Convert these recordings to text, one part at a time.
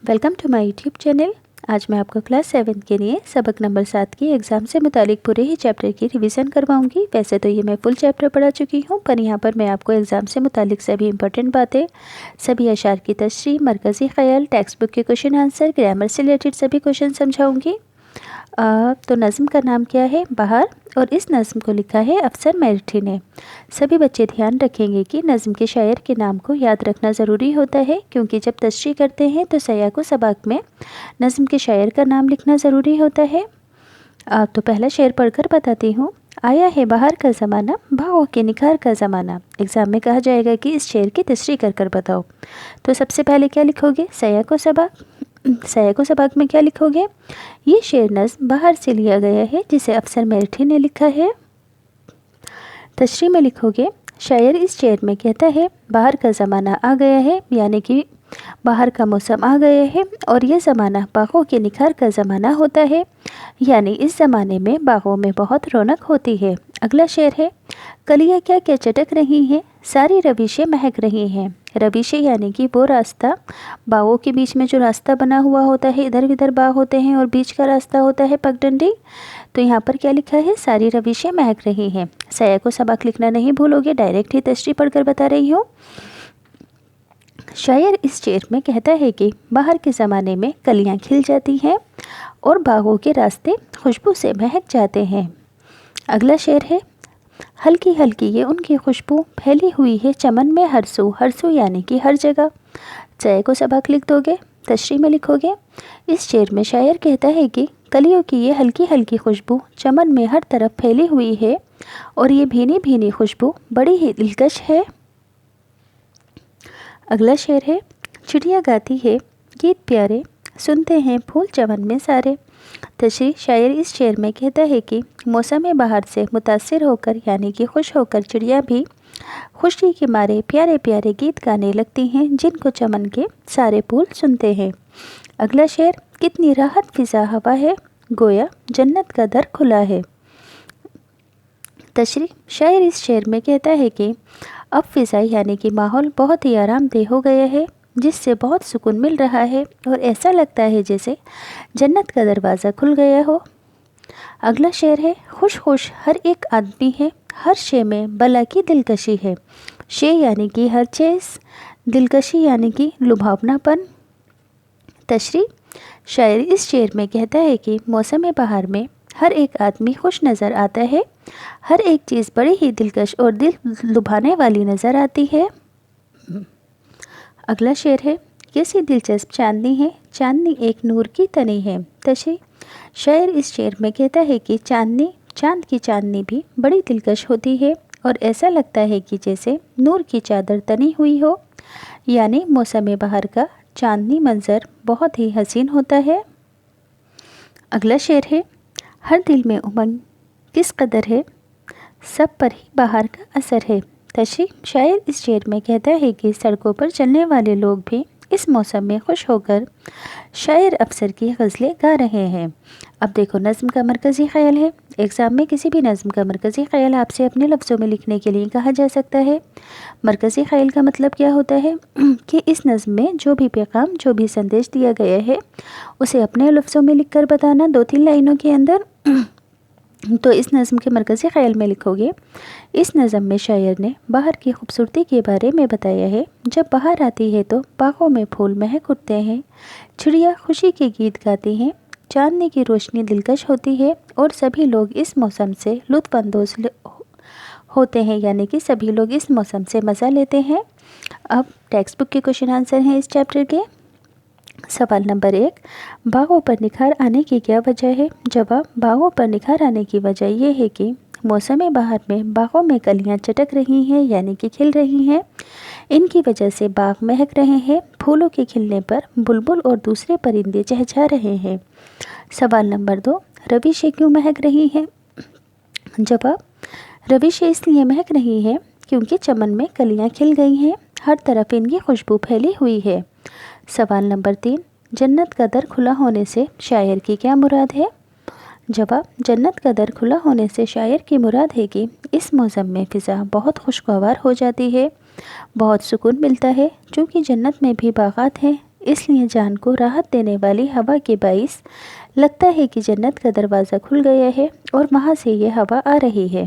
Welcome to my YouTube channel. आज मैं आपको क्लास 7 के लिए सबक नंबर 7 की एग्ज़ाम से मुतालिक पूरे ही चैप्टर की रिवीजन करवाऊंगी। वैसे तो ये मैं फुल चैप्टर पढ़ा चुकी हूँ, पर यहाँ पर मैं आपको एग्ज़ाम से मुतालिक सभी इंपॉर्टेंट बातें, सभी अशार की तशरीह, मरकज़ी ख़याल, टेक्स्ट बुक के क्वेश्चन आंसर, ग्रामर से रिलेटेड सभी क्वेश्चन समझाऊँगी। तो नज़म का नाम क्या है? बहार, और इस नज़म को लिखा है अफसर मेरठी ने। सभी बच्चे ध्यान रखेंगे कि नज़म के शायर के नाम को याद रखना ज़रूरी होता है, क्योंकि जब तशरीह करते हैं तो सयाह को सबक में नज़म के शायर का नाम लिखना ज़रूरी होता है। तो पहला शेर पढ़कर बताती हूँ। आया है बहार का ज़माना, भावों के निखार का ज़माना। एग्ज़ाम में कहा जाएगा कि इस शेर की तशरीह कर कर बताओ। तो सबसे पहले क्या लिखोगे? सयाह को सबक। सयाह को सबक में क्या लिखोगे? ये शेर नज़्म बहार से लिया गया है, जिसे अफसर मेरठी ने लिखा है। तशरीह में लिखोगे, शायर इस शेर में कहता है बहार का ज़माना आ गया है, यानी कि बहार का मौसम आ गया है और यह ज़माना बागों के निखार का ज़माना होता है, यानी इस ज़माने में बागों में बहुत रौनक होती है। अगला शेर है, कलियाँ क्या क्या चटक रही हैं, सारी रविशें महक रही हैं। रविशें यानी कि वो रास्ता, बागों के बीच में जो रास्ता बना हुआ होता है, इधर उधर बाग होते हैं और बीच का रास्ता होता है पगडंडी। तो यहाँ पर क्या लिखा है? सारी रविशें महक रही हैं। सयाह को सबक लिखना नहीं भूलोगे, डायरेक्ट ही तशरीह पढ़कर बता रही हूँ। शायर इस शेर में कहता है कि बाहर के ज़माने में कलियाँ खिल जाती हैं और बागों के रास्ते खुशबू से महक जाते हैं। अगला शेर है, हल्की हल्की ये उनकी खुशबू फैली हुई है चमन में हर सू। हर सू यानी कि हर जगह। सयाह को सबक लिख दोगे, तशरीह में लिखोगे। इस शेर में शायर कहता है कि कलियों की ये हल्की हल्की खुशबू चमन में हर तरफ फैली हुई है और ये भीनी भीनी खुशबू बड़ी ही दिलकश है। अगला शेर है, चिड़िया गाती है गीत प्यारे, सुनते हैं फूल चमन में सारे। तशरीह, शायर इस शेर में कहता है कि मौसम बहार से मुतासिर होकर यानी कि खुश होकर चिड़िया भी खुशी के मारे प्यारे प्यारे गीत गाने लगती हैं, जिनको चमन के सारे फूल सुनते हैं। अगला शेर, कितनी राहत फिजा हवा है, गोया जन्नत का दर खुला है। तशरीह, शायर इस शेर में कहता है कि अब फ़िज़ा यानी कि माहौल बहुत ही आरामदेह हो गया है, जिससे बहुत सुकून मिल रहा है और ऐसा लगता है जैसे जन्नत का दरवाज़ा खुल गया हो। अगला शेर है, खुश खुश हर एक आदमी है, हर शे में बला की दिलकशी है। शे यानी कि हर चीज़, दिलकशी यानी कि लुभावनापन। तशरीह, शायर इस शेर में कहता है कि मौसम बहार में हर एक आदमी खुश नज़र आता है, हर एक चीज़ बड़ी ही दिलकश और दिल लुभाने वाली नज़र आती है। अगला शेर है, कैसी दिलचस्प चांदनी है, चांदनी एक नूर की तनी है। तशरीह, शायर इस शेर में कहता है कि चांद की चांदनी भी बड़ी दिलकश होती है और ऐसा लगता है कि जैसे नूर की चादर तनी हुई हो, यानी मौसम बहार का चांदनी मंज़र बहुत ही हसीन होता है। अगला शेर है, हर दिल में उमंग किस कदर है, सब पर ही बहार का असर है। तशरीह, शायर इस शेर में कहता है कि सड़कों पर चलने वाले लोग भी इस मौसम में खुश होकर शायर अफसर की गज़लें गा रहे हैं। अब देखो, नज़म का मरकज़ी ख़याल है। एग्ज़ाम में किसी भी नज़म का मरकज़ी ख़याल आपसे अपने लफ्ज़ों में लिखने के लिए कहा जा सकता है। मरकज़ी ख़याल का मतलब क्या होता है कि इस नज़म में जो भी पैगाम, जो भी संदेश दिया गया है, उसे अपने लफ्ज़ों में लिख कर बताना 2-3 लाइनों के अंदर। तो इस नज़म के मरकज़ी ख़याल में लिखोगे, इस नज़म में शायर ने बहार की खूबसूरती के बारे में बताया है। जब बहार आती है तो बागों में फूल महक उठते हैं, चिड़िया खुशी के गीत गाती हैं, चांदनी की रोशनी दिलकश होती है और सभी लोग इस मौसम से लुत्फ़अंदोज़ होते हैं, यानी कि सभी लोग इस मौसम से मज़ा लेते हैं। अब टेक्स्ट बुक के क्वेश्चन आंसर हैं इस चैप्टर के। सवाल नंबर 1, बागों पर निखार आने की क्या वजह है? जवाब, बागों पर निखार आने की वजह यह है कि मौसम बहार में बागों में कलियां चटक रही हैं, यानी कि खिल रही हैं। इनकी वजह से बाग महक रहे हैं। फूलों के खिलने पर बुलबुल और दूसरे परिंदे चहचहा रहे हैं। सवाल नंबर 2, रविशें क्यों महक रही हैं? जवाब, रविशें इसलिए महक रही हैं क्योंकि चमन में कलियां खिल गई हैं, हर तरफ इनकी खुशबू फैली हुई है। सवाल नंबर 3, जन्नत का दर खुला होने से शायर की क्या मुराद है? जवाब, जन्नत का दर खुला होने से शायर की मुराद है कि इस मौसम में फ़िज़ा बहुत खुशगवार हो जाती है, बहुत सुकून मिलता है। चूँकि जन्नत में भी बागात हैं, اس لیے جان کو راحت دینے والی ہوا کے باعث لگتا ہے کہ جنت کا دروازہ کھل گیا ہے اور وہاں سے یہ ہوا آ رہی ہے۔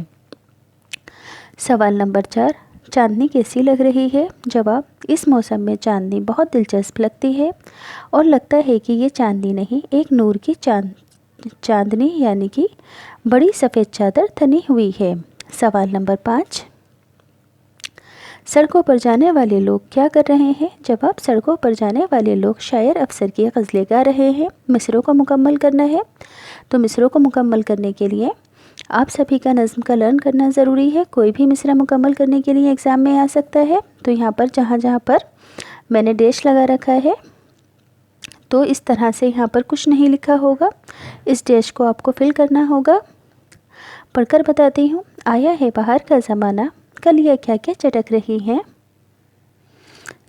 سوال نمبر 4، چاندنی کیسی لگ رہی ہے؟ جواب، اس موسم میں چاندنی بہت دلچسپ لگتی ہے اور لگتا ہے کہ یہ چاندنی نہیں، ایک نور کی چاندنی یعنی کہ بڑی سفید چادر تنی ہوئی ہے۔ سوال نمبر 5، سڑکوں پر جانے والے لوگ کیا کر رہے ہیں؟ جواب، سڑکوں پر جانے والے لوگ شاعر افسر کی غزلیں گا رہے ہیں۔ مصرعوں کو مکمل کرنا ہے، تو مصرعوں کو مکمل کرنے کے لیے آپ سبھی کا نظم کا لرن کرنا ضروری ہے۔ کوئی بھی مصرعہ مکمل کرنے کے لیے ایگزام میں آ سکتا ہے، تو یہاں پر جہاں پر میں نے ڈیش لگا رکھا ہے تو اس طرح سے یہاں پر کچھ نہیں لکھا ہوگا، اس ڈیش کو آپ کو فل کرنا ہوگا۔ پڑھ کر بتاتی ہوں۔ آیا ہے بہار کا زمانہ، کلیاں کیا کیا چٹک رہی ہیں،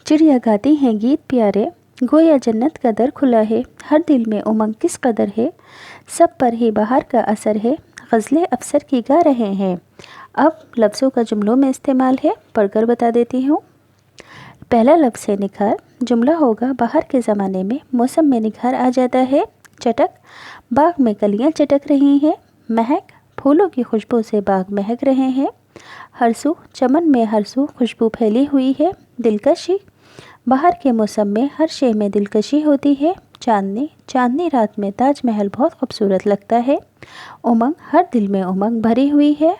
چڑیا گاتی ہیں گیت پیارے، گویا جنت کا در کھلا ہے، ہر دل میں امنگ کس قدر ہے، سب پر ہی بہار کا اثر ہے، غزلیں افسر کی گا رہے ہیں۔ اب لفظوں کا جملوں میں استعمال ہے، پڑھ کر بتا دیتی ہوں۔ پہلا لفظ ہے نکھار، جملہ ہوگا بہار کے زمانے میں موسم میں نکھار آ جاتا ہے۔ چٹک، باغ میں کلیاں چٹک رہی ہیں۔ مہک، پھولوں کی خوشبو سے باغ مہک رہے ہیں۔ ہر سو، چمن میں ہر سو خوشبو پھیلی ہوئی ہے۔ دلکشی، بہار کے موسم میں ہر شے میں دلکشی ہوتی ہے۔ چاندنی، چاندنی رات میں تاج محل بہت خوبصورت لگتا ہے۔ امنگ، ہر دل میں امنگ بھری ہوئی ہے۔